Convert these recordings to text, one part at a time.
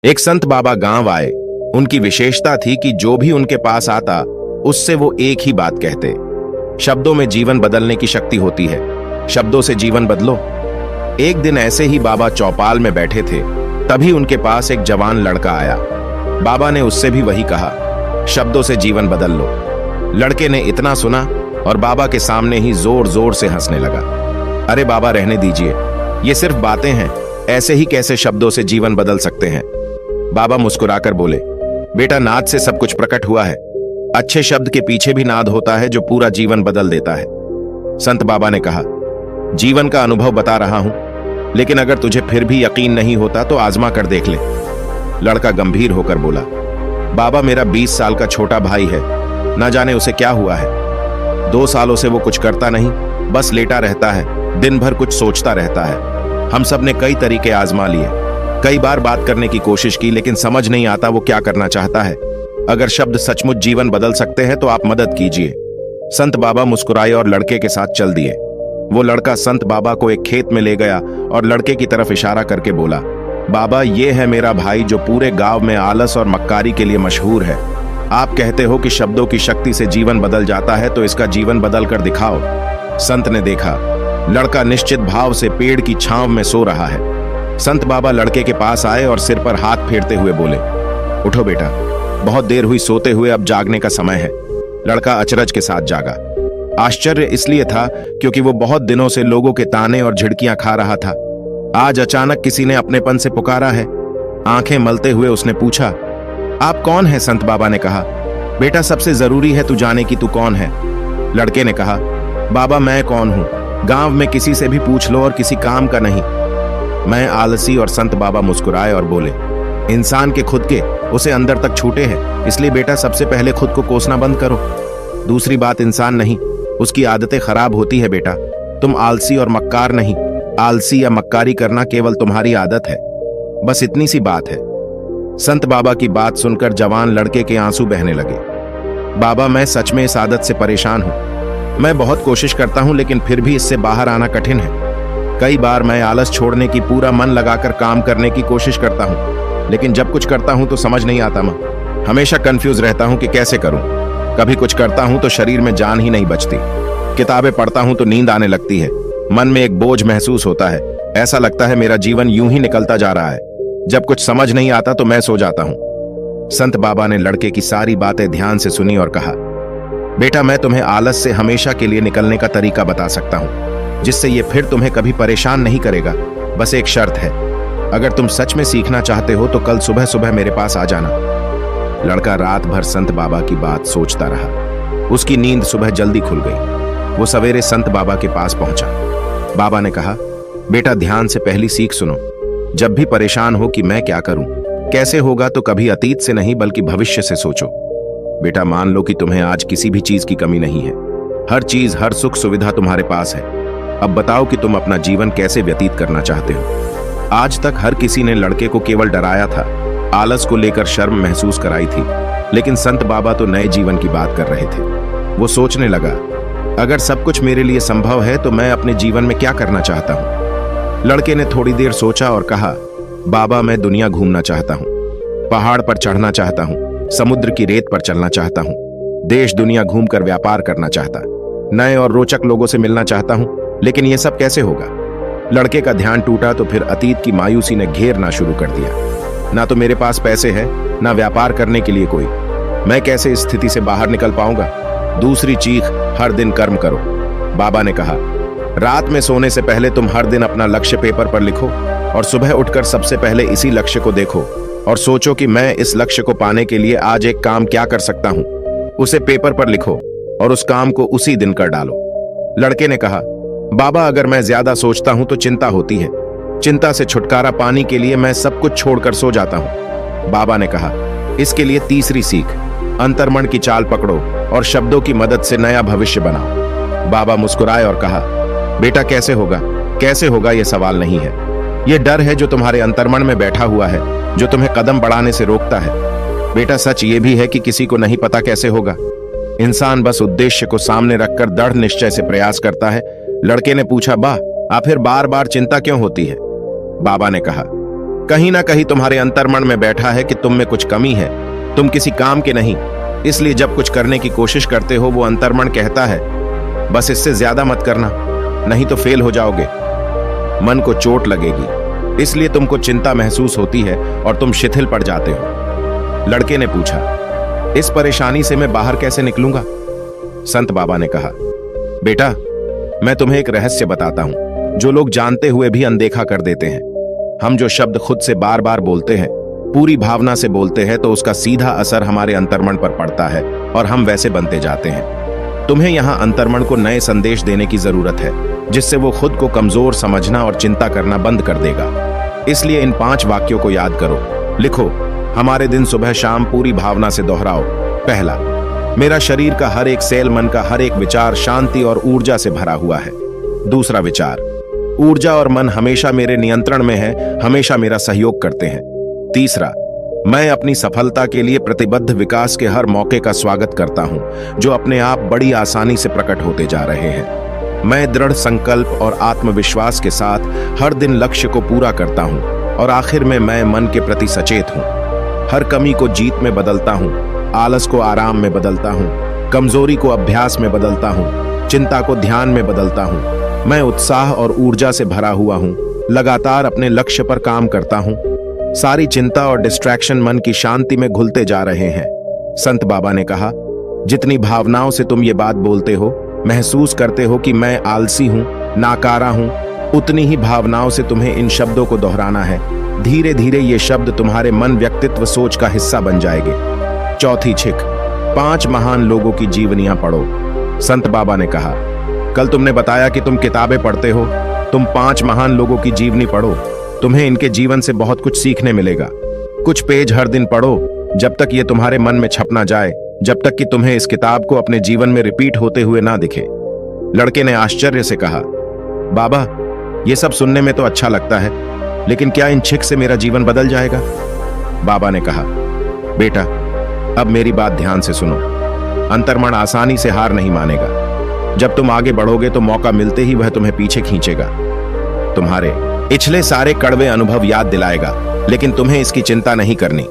एक संत बाबा गांव आए। उनकी विशेषता थी कि जो भी उनके पास आता उससे वो एक ही बात कहते, शब्दों में जीवन बदलने की शक्ति होती है, शब्दों से जीवन बदलो। एक दिन ऐसे ही बाबा चौपाल में बैठे थे, तभी उनके पास एक जवान लड़का आया। बाबा ने उससे भी वही कहा, शब्दों से जीवन बदल लो। लड़के ने इतना सुना और बाबा के सामने ही जोर जोर से हंसने लगा। अरे बाबा, रहने दीजिए, ये सिर्फ बातें हैं, ऐसे ही कैसे शब्दों से जीवन बदल सकते हैं। बाबा मुस्कुराकर बोले, बेटा, नाद से सब कुछ प्रकट हुआ है। अच्छे शब्द के पीछे भी नाद होता है जो पूरा जीवन बदल देता है। संत बाबा ने कहा, जीवन का अनुभव बता रहा हूं, लेकिन अगर तुझे फिर भी यकीन नहीं होता तो आजमा कर देख ले। लड़का गंभीर होकर बोला, बाबा, मेरा 20 साल का छोटा भाई है, ना जाने उसे क्या हुआ है। 2 सालों से वो कुछ करता नहीं, बस लेटा रहता है, दिन भर कुछ सोचता रहता है। हम सब ने कई तरीके आजमा लिए, कई बार बात करने की कोशिश की, लेकिन समझ नहीं आता वो क्या करना चाहता है। अगर शब्द सचमुच जीवन बदल सकते हैं तो आप मदद कीजिए। संत बाबा मुस्कुराए और लड़के के साथ चल दिए। वो लड़का संत बाबा को एक खेत में ले गया और लड़के की तरफ इशारा करके बोला, बाबा, ये है मेरा भाई जो पूरे गांव में आलस और मक्कारी के लिए मशहूर है। आप कहते हो कि शब्दों की शक्ति से जीवन बदल जाता है, तो इसका जीवन बदल कर दिखाओ। संत ने देखा, लड़का निश्चित भाव से पेड़ की छांव में सो रहा है। संत बाबा लड़के के पास आए और सिर पर हाथ फेरते हुए बोले, उठो बेटा, बहुत देर हुई सोते हुए, अब जागने का समय है। लड़का अचरज के साथ जागा। आश्चर्य इसलिए था क्योंकि वो बहुत दिनों से लोगों के ताने और झिड़कियां खा रहा था। आज अचानक किसी ने अपनेपन से पुकारा है। आंखें मलते हुए उसने पूछा, आप कौन है? संत बाबा ने कहा, बेटा, सबसे जरूरी है तू जाने की तू कौन है। लड़के ने कहा, बाबा, मैं कौन हूं? गांव में किसी से भी पूछ लो और किसी काम का नहीं, मैं आलसी। और संत बाबा मुस्कुराए और बोले, इंसान के खुद के उसे अंदर तक छूटे हैं, इसलिए बेटा सबसे पहले खुद को कोसना बंद करो। दूसरी बात, इंसान नहीं, उसकी आदतें खराब होती है बेटा। तुम आलसी और मक्कार नहीं, आलसी या मक्कारी करना केवल तुम्हारी आदत है, बस इतनी सी बात है। संत बाबा की बात सुनकर जवान लड़के के आंसू बहने लगे। बाबा, मैं सच में इस आदत से परेशान हूं। मैं बहुत कोशिश करता हूं, लेकिन फिर भी इससे बाहर आना कठिन है। कई बार मैं आलस छोड़ने की पूरा मन लगाकर काम करने की कोशिश करता हूं, लेकिन जब कुछ करता हूं तो समझ नहीं आता। मैं हमेशा कंफ्यूज रहता हूं कि कैसे करूं। कभी कुछ करता हूं तो शरीर में जान ही नहीं बचती। किताबें पढ़ता हूं तो नींद आने लगती है। मन में एक बोझ महसूस होता है, ऐसा लगता है मेरा जीवन यूं ही निकलता जा रहा है। जब कुछ समझ नहीं आता तो मैं सो जाता हूं। संत बाबा ने लड़के की सारी बातें ध्यान से सुनी और कहा, बेटा, मैं तुम्हें आलस से हमेशा के लिए निकलने का तरीका बता सकता हूं, जिससे ये फिर तुम्हें कभी परेशान नहीं करेगा। बस एक शर्त है, अगर तुम सच में सीखना चाहते हो तो कल सुबह सुबह मेरे पास आ जाना। लड़का रात भर संत बाबा की बात सोचता रहा। उसकी नींद सुबह जल्दी खुल गई। वो सवेरे संत बाबा के पास पहुंचा। बाबा ने कहा, बेटा, ध्यान से पहली सीख सुनो। जब भी परेशान हो कि मैं क्या करूं, कैसे होगा, तो कभी अतीत से नहीं बल्कि भविष्य से सोचो। बेटा, मान लो कि तुम्हें आज किसी भी चीज की कमी नहीं है। हर चीज, हर सुख सुविधा तुम्हारे पास है। अब बताओ कि तुम अपना जीवन कैसे व्यतीत करना चाहते हो। आज तक हर किसी ने लड़के को केवल डराया था, आलस को लेकर शर्म महसूस कराई थी, लेकिन संत बाबा तो नए जीवन की बात कर रहे थे। वो सोचने लगा, अगर सब कुछ मेरे लिए संभव है तो मैं अपने जीवन में क्या करना चाहता हूं। लड़के ने थोड़ी देर सोचा और कहा, बाबा, मैं दुनिया घूमना चाहता हूं, पहाड़ पर चढ़ना चाहता हूं, समुद्र की रेत पर चलना चाहता हूं, देश दुनिया घूमकर व्यापार करना चाहता, नए और रोचक लोगों से मिलना चाहता हूं, लेकिन यह सब कैसे होगा। लड़के का ध्यान टूटा तो फिर अतीत की मायूसी ने घेरना शुरू कर दिया। ना तो मेरे पास पैसे हैं, ना व्यापार करने के लिए कोई। मैं कैसे इस स्थिति से बाहर निकल पाऊंगा। दूसरी चीख, हर दिन कर्म करो। बाबा ने कहा, रात में सोने से पहले तुम हर दिन अपना लक्ष्य पेपर पर लिखो और सुबह उठकर सबसे पहले इसी लक्ष्य को देखो और सोचो कि मैं इस लक्ष्य को पाने के लिए आज एक काम क्या कर सकता हूं। उसे पेपर पर लिखो और उस काम को उसी दिन कर डालो। लड़के ने कहा, बाबा, अगर मैं ज्यादा सोचता हूं तो चिंता होती है। चिंता से छुटकारा पाने के लिए मैं सब कुछ छोड़कर सो जाता हूं। बाबा ने कहा, इसके लिए तीसरी सीख, अंतर्मन की चाल पकड़ो और शब्दों की मदद से नया भविष्य बनाओ। बाबा मुस्कुराए और कहा, बेटा, कैसे होगा? कैसे होगा यह सवाल नहीं है, यह डर है जो तुम्हारे अंतर्मन में बैठा हुआ है, जो तुम्हें कदम बढ़ाने से रोकता है। बेटा, सच ये भी है कि किसी को नहीं पता कैसे होगा। इंसान बस उद्देश्य को सामने रखकर दृढ़ निश्चय से प्रयास करता है। लड़के ने पूछा, आप फिर बार बार चिंता क्यों होती है? बाबा ने कहा, कहीं ना कहीं तुम्हारे अंतर्मन में बैठा है कि तुम में कुछ कमी है, तुम किसी काम के नहीं। इसलिए जब कुछ करने की कोशिश करते हो वो अंतर्मन कहता है बस इससे ज्यादा मत करना, नहीं तो फेल हो जाओगे, मन को चोट लगेगी, इसलिए तुमको चिंता महसूस होती है और तुम शिथिल पड़ जाते हो। लड़के ने पूछा, इस परेशानी से मैं बाहर कैसे निकलूंगा? संत बाबा ने कहा, बेटा मैं तुम्हें एक रहस्य बताता हूं जो लोग जानते हुए भी अनदेखा कर देते हैं। हम जो शब्द खुद से बार बार बोलते हैं, पूरी भावना से बोलते हैं, तो उसका सीधा असर हमारे अंतर्मन पर पड़ता है और हम वैसे बनते जाते हैं। तुम्हें यहां अंतर्मन को नए संदेश देने की जरूरत है जिससे वो खुद को कमजोर समझना और चिंता करना बंद कर देगा। इसलिए इन 5 वाक्यों को याद करो, लिखो, हमारे दिन सुबह शाम पूरी भावना से दोहराओ। पहला, मेरा शरीर का हर एक सेल, मन का हर एक विचार शांति और ऊर्जा से भरा हुआ है। दूसरा विचार, ऊर्जा और मन हमेशा मेरे नियंत्रण में है, हमेशा मेरा सहयोग करते हैं। तीसरा, मैं अपनी सफलता के लिए प्रतिबद्ध विकास के हर मौके का स्वागत करता हूं जो अपने आप बड़ी आसानी से प्रकट होते जा रहे हैं। मैं दृढ़ संकल्प और आत्मविश्वास के साथ हर दिन लक्ष्य को पूरा करता हूं। और आखिर में मैं मन के प्रति सचेत हूं, हर कमी को जीत में बदलता हूं, आलस को आराम में बदलता हूं, कमजोरी को अभ्यास में बदलता हूं, चिंता को ध्यान में बदलता हूं। मैं उत्साह और ऊर्जा से भरा हुआ हूं, लगातार अपने लक्ष्य पर काम करता हूं। सारी चिंता और डिस्ट्रैक्शन मन की शांति में घुलते जा रहे हैं। संत बाबा ने कहा, जितनी भावनाओं से तुम ये बात बोलते हो, महसूस करते हो कि मैं आलसी हूं, नाकारा हूं, उतनी ही भावनाओं से तुम्हें इन शब्दों को दोहराना है। धीरे धीरे ये शब्द तुम्हारे मन, व्यक्तित्व, सोच का हिस्सा बन जाएंगे। चौथी छिक, 5 महान लोगों की जीवनियां पढ़ो। संत बाबा ने कहा, कल तुमने बताया कि तुम किताबें पढ़ते हो, तुम 5 महान लोगों की जीवनी पढ़ो, तुम्हें इनके जीवन से बहुत कुछ सीखने मिलेगा। कुछ पेज हर दिन पढ़ो जब तक ये तुम्हारे मन में छप ना जाए, जब तक कि तुम्हें इस किताब को अपने जीवन में रिपीट होते हुए ना दिखे। लड़के ने आश्चर्य से कहा, बाबा ये सब सुनने में तो अच्छा लगता है, लेकिन क्या इन छिक से मेरा जीवन बदल जाएगा? बाबा ने कहा, बेटा अब मेरी बात ध्यान से सुनो। अंतर्मन आसानी से हार नहीं मानेगा। जब तुम आगे बढ़ोगे तो मौका मिलते ही वह तुम्हें पीछे खींचेगा, तुम्हारे पिछले सारे कड़वे अनुभव याद दिलाएगा, लेकिन तुम्हें इसकी चिंता नहीं करनी।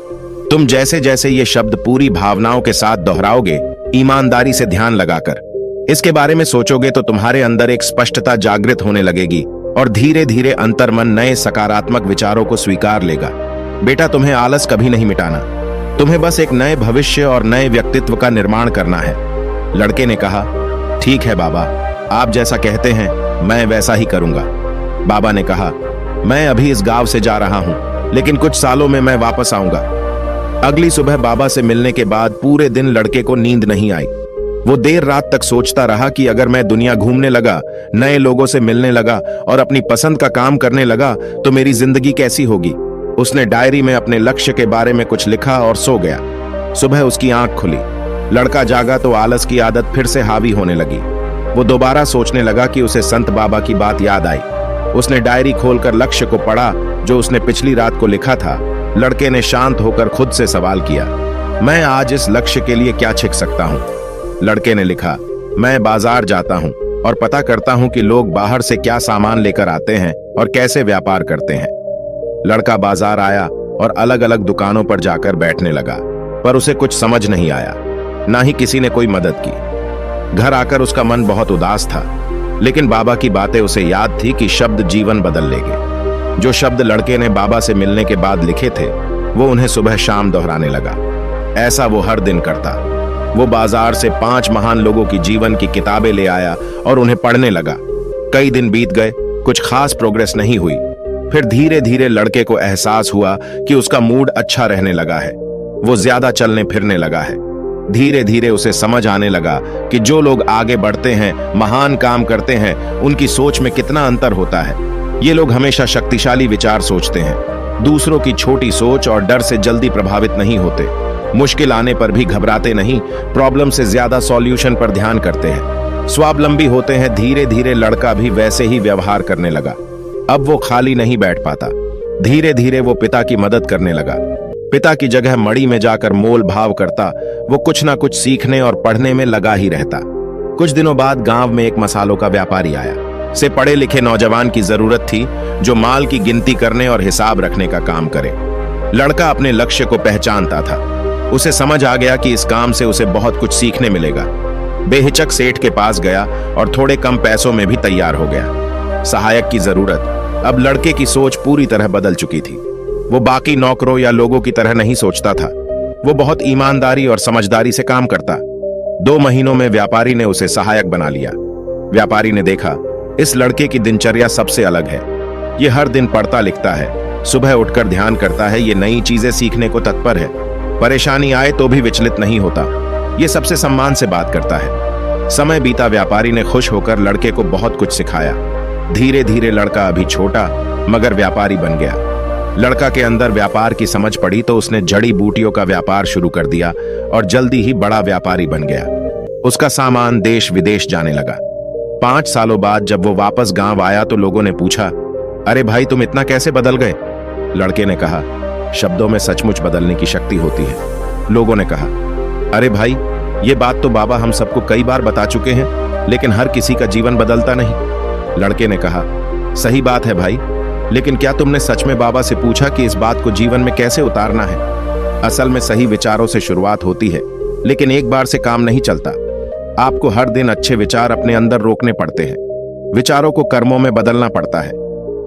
तुम जैसे जैसे ये शब्द पूरी भावनाओं के साथ दोहराओगे, ईमानदारी से ध्यान लगाकर इसके बारे में सोचोगे, तो तुम्हारे अंदर एक स्पष्टता जागृत होने लगेगी और धीरे धीरे अंतर्मन नए सकारात्मक विचारों को स्वीकार लेगा। बेटा तुम्हें आलस कभी नहीं मिटाना, तुम्हें बस एक नए भविष्य और नए व्यक्तित्व का निर्माण करना है। लड़के ने कहा, ठीक है बाबा, आप जैसा कहते हैं मैं वैसा ही करूंगा। बाबा ने कहा, मैं अभी इस गांव से जा रहा हूं, लेकिन कुछ सालों में मैं वापस आऊंगा। अगली सुबह बाबा से मिलने के बाद पूरे दिन लड़के को नींद नहीं आई। वो देर रात तक सोचता रहा कि अगर मैं दुनिया घूमने लगा, नए लोगों से मिलने लगा और अपनी पसंद का काम करने लगा तो मेरी जिंदगी कैसी होगी। उसने डायरी में अपने लक्ष्य के बारे में कुछ लिखा और सो गया। सुबह उसकी आंख खुली, लड़का जागा तो आलस की आदत फिर से हावी होने लगी। वो दोबारा सोचने लगा कि उसे संत बाबा की बात याद आई। उसने डायरी खोलकर लक्ष्य को पढ़ा जो उसने पिछली रात को लिखा था। लड़के ने शांत होकर खुद से सवाल किया, मैं आज इस लक्ष्य के लिए क्या छिक सकता हूं? लड़के ने लिखा, मैं बाजार जाता हूं और पता करता हूं कि लोग बाहर से क्या सामान लेकर आते हैं और कैसे व्यापार करते हैं। लड़का बाजार आया और अलग अलग दुकानों पर जाकर बैठने लगा, पर उसे कुछ समझ नहीं आया, ना ही किसी ने कोई मदद की। घर आकर उसका मन बहुत उदास था, लेकिन बाबा की बातें उसे याद थी कि शब्द जीवन बदल लेंगे। जो शब्द लड़के ने बाबा से मिलने के बाद लिखे थे, वो उन्हें सुबह शाम दोहराने लगा। ऐसा वो हर दिन करता। वो बाजार से 5 महान लोगों की जीवन की किताबें ले आया और उन्हें पढ़ने लगा। कई दिन बीत गए, कुछ खास प्रोग्रेस नहीं हुई। फिर धीरे धीरे लड़के को एहसास हुआ कि उसका मूड अच्छा रहने लगा है। वो ज्यादा चलने फिरने लगा है। धीरे धीरे उसे समझ आने लगा कि जो लोग आगे बढ़ते हैं, महान काम करते हैं, उनकी सोच में कितना अंतर होता है। ये लोग हमेशा शक्तिशाली विचार सोचते हैं, दूसरों की छोटी सोच और डर से जल्दी प्रभावित नहीं होते, मुश्किल आने पर भी घबराते नहीं, प्रॉब्लम से ज्यादा सॉल्यूशन पर ध्यान करते हैं, स्वावलंबी होते हैं। धीरे धीरे लड़का भी वैसे ही व्यवहार करने लगा। अब वो खाली नहीं बैठ पाता। धीरे धीरे वो पिता की मदद करने लगा। पिता की जगह मड़ी में जाकर मोल भाव करता। वो कुछ ना कुछ सीखने और पढ़ने में लगा ही रहता। कुछ दिनों बाद गांव में एक मसालों का व्यापारी आया। से पढ़े लिखे नौजवान की जरूरत थी जो माल की गिनती करने और हिसाब रखने का काम करे। लड़का अपने लक्ष्य को पहचानता था। उसे समझ आ गया कि इस काम से उसे बहुत कुछ सीखने मिलेगा। बेहिचक सेठ के पास गया और थोड़े कम पैसों में भी तैयार हो गया। सहायक की जरूरत। अब लड़के की सोच पूरी तरह बदल चुकी थी। वो बाकी नौकरों या लोगों की तरह नहीं सोचता था। वो बहुत ईमानदारी और समझदारी से काम करता। 2 महीनों में व्यापारी ने उसे सहायक बना लिया। व्यापारी ने देखा इस लड़के की दिनचर्या सबसे अलग है। ये हर दिन पढ़ता लिखता है, सुबह उठकर ध्यान करता है, ये नई चीजें सीखने को तत्पर है, परेशानी आए तो भी विचलित नहीं होता, ये सबसे सम्मान से बात करता है। समय बीता, व्यापारी ने खुश होकर लड़के को बहुत कुछ सिखाया। धीरे धीरे लड़का अभी छोटा मगर व्यापारी बन गया। लड़का के अंदर व्यापार की समझ पड़ी तो उसने जड़ी बूटियों का व्यापार शुरू कर दिया और जल्दी ही बड़ा व्यापारी बन गया। उसका सामान देश विदेश जाने लगा। 5 सालों बाद जब वो वापस गांव आया तो लोगों ने पूछा, अरे भाई तुम इतना कैसे बदल गए? लड़के ने कहा, शब्दों में सचमुच बदलने की शक्ति होती है। लोगों ने कहा, अरे भाई ये बात तो बाबा हम सबको कई बार बता चुके हैं, लेकिन हर किसी का जीवन बदलता नहीं। लड़के ने कहा, सही बात है भाई, लेकिन क्या तुमने सच में बाबा से पूछा कि इस बात को जीवन में कैसे उतारना है? असल में सही विचारों से शुरुआत होती है, लेकिन एक बार से काम नहीं चलता। आपको हर दिन अच्छे विचार अपने अंदर रोकने पड़ते हैं। विचारों को कर्मों में बदलना पड़ता है।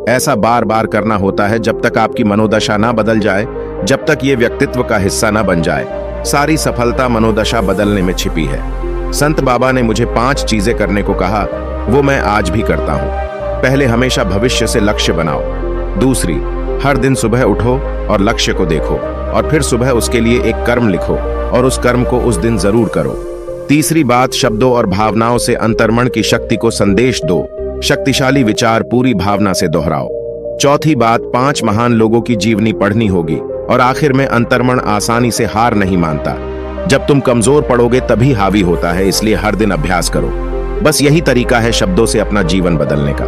ऐसा बार बार करना होता है जब तक आपकी मनोदशा ना बदल जाए, जब तक ये व्यक्तित्व का हिस्सा ना बन जाए। सारी सफलता मनोदशा बदलने में छिपी है। संत बाबा ने मुझे 5 चीजें करने को कहा, वो मैं आज भी करता हूँ। पहले, हमेशा भविष्य से लक्ष्य बनाओ। दूसरी, हर दिन सुबह उठो और लक्ष्य को देखो और फिर सुबह उसके लिए एक कर्म लिखो और उस कर्म को उस दिन जरूर करो। तीसरी बात, शब्दों और भावनाओं से अंतर्मन की शक्ति को संदेश दो। शक्तिशाली विचार पूरी भावना से दोहराओ। चौथी बात, 5 महान लोगों की जीवनी पढ़नी होगी। और आखिर में, अंतर्मन आसानी से हार नहीं मानता। जब तुम कमजोर पड़ोगे तभी हावी होता है, इसलिए हर दिन अभ्यास करो। बस यही तरीका है शब्दों से अपना जीवन बदलने का।